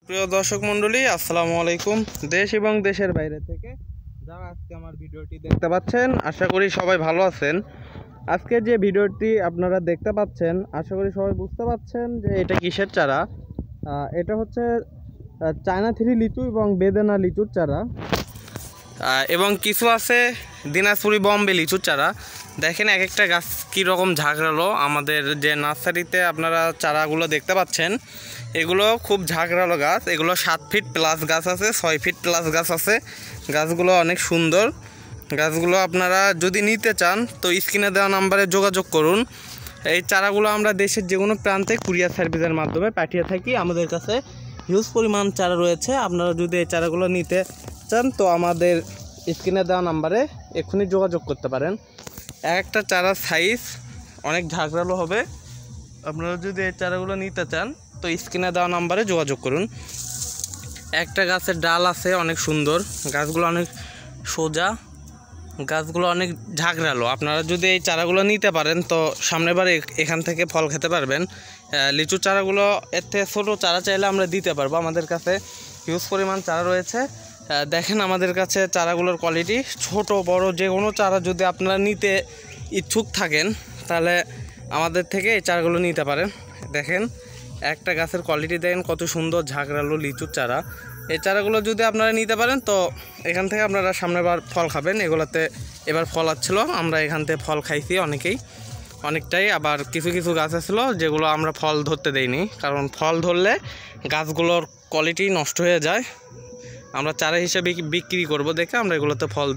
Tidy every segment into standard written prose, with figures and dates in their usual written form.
প্রিয় দর্শক মণ্ডলী, আসসালামু আলাইকুম। দেশ এবং দেশের বাইরে থেকে যারা আজকে আমার ভিডিওটি দেখতে পাচ্ছেন, আশা করি সবাই ভালো আছেন। আজকে যে ভিডিওটি আপনারা দেখতে পাচ্ছেন, আশা করি সবাই বুঝতে পাচ্ছেন যে এটা কিসের চারা। এটা হচ্ছে চায়না থ্রি লিচু এবং বেদেনা লিচুর চারা, এবং কিছু আছে দিনাজপুরি বম্বে লিচুর চারা। দেখেন এক একটা গাছ কীরকম ঝাঁকড়ালো। আমাদের যে নার্সারিতে আপনারা চারাগুলো দেখতে পাচ্ছেন, এগুলো খুব ঝাঁকড়ালো গাছ। এগুলো 7 ফিট প্লাস গাছ আছে, 6 ফিট প্লাস গাছ আছে। গাছগুলো অনেক সুন্দর। গাছগুলো আপনারা যদি নিতে চান তো স্ক্রিনে দেওয়া নাম্বারে যোগাযোগ করুন। এই চারাগুলো আমরা দেশের যে কোনো প্রান্তে কুরিয়ার সার্ভিসের মাধ্যমে পাঠিয়ে থাকি। আমাদের কাছে হিউজ পরিমাণ চারা রয়েছে। আপনারা যদি এই চারাগুলো নিতে চান তো আমাদের স্ক্রিনে দেওয়া নাম্বারে এক্ষুনি যোগাযোগ করতে পারেন। একটা চারার সাইজ অনেক ঝাঁকড়ালো হবে। আপনারা যদি এই চারাগুলো নিতে চান তো স্ক্রিনে দেওয়া নাম্বারে যোগাযোগ করুন। একটা গাছের ডাল আছে অনেক সুন্দর, গাছগুলো অনেক সোজা, গাছগুলো অনেক ঝাঁকড়ালো। আপনারা যদি এই চারাগুলো নিতে পারেন তো সামনের বার এখান থেকে ফল খেতে পারবেন। লিচু চারাগুলো এর থেকে ছোটো চারা চাইলে আমরা দিতে পারবো। আমাদের কাছে হিউজ পরিমাণ চারা রয়েছে। দেখেন আমাদের কাছে চারাগুলোর কোয়ালিটি, ছোট বড় যে কোনো চারা যদি আপনারা নিতে ইচ্ছুক থাকেন তাহলে আমাদের থেকে এই চারাগুলো নিতে পারেন। দেখেন একটা গাছের কোয়ালিটি দেখেন কত সুন্দর ঝাঁকড়ালো লিচুর চারা। এই চারাগুলো যদি আপনারা নিতে পারেন তো এখান থেকে আপনারা সামনেবার ফল খাবেন। এগুলোতে এবার ফল আসছিলো, আমরা এখান থেকে ফল খাইছি অনেকটাই। আবার কিছু কিছু গাছ ছিল যেগুলো আমরা ফল ধরতে দেইনি, কারণ ফল ধরলে গাছগুলোর কোয়ালিটি নষ্ট হয়ে যায়। আমরা চারা হিসেবে বিক্রি করব দেখে আমরা এগুলোতে ফল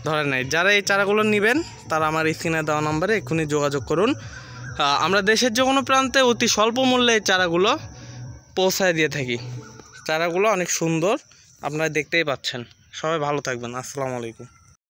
ধরে নাই। যারা এই চারাগুলো নেবেন তারা আমার স্ক্রিনে দেওয়া নম্বরে এক্ষুনি যোগাযোগ করুন। আমরা দেশের যে কোনো প্রান্তে অতি স্বল্প মূল্যে এই চারাগুলো পৌঁছায় দিয়ে থাকি। চারাগুলো অনেক সুন্দর, আপনারা দেখতেই পাচ্ছেন। সবাই ভালো থাকবেন। আসসালামু আলাইকুম।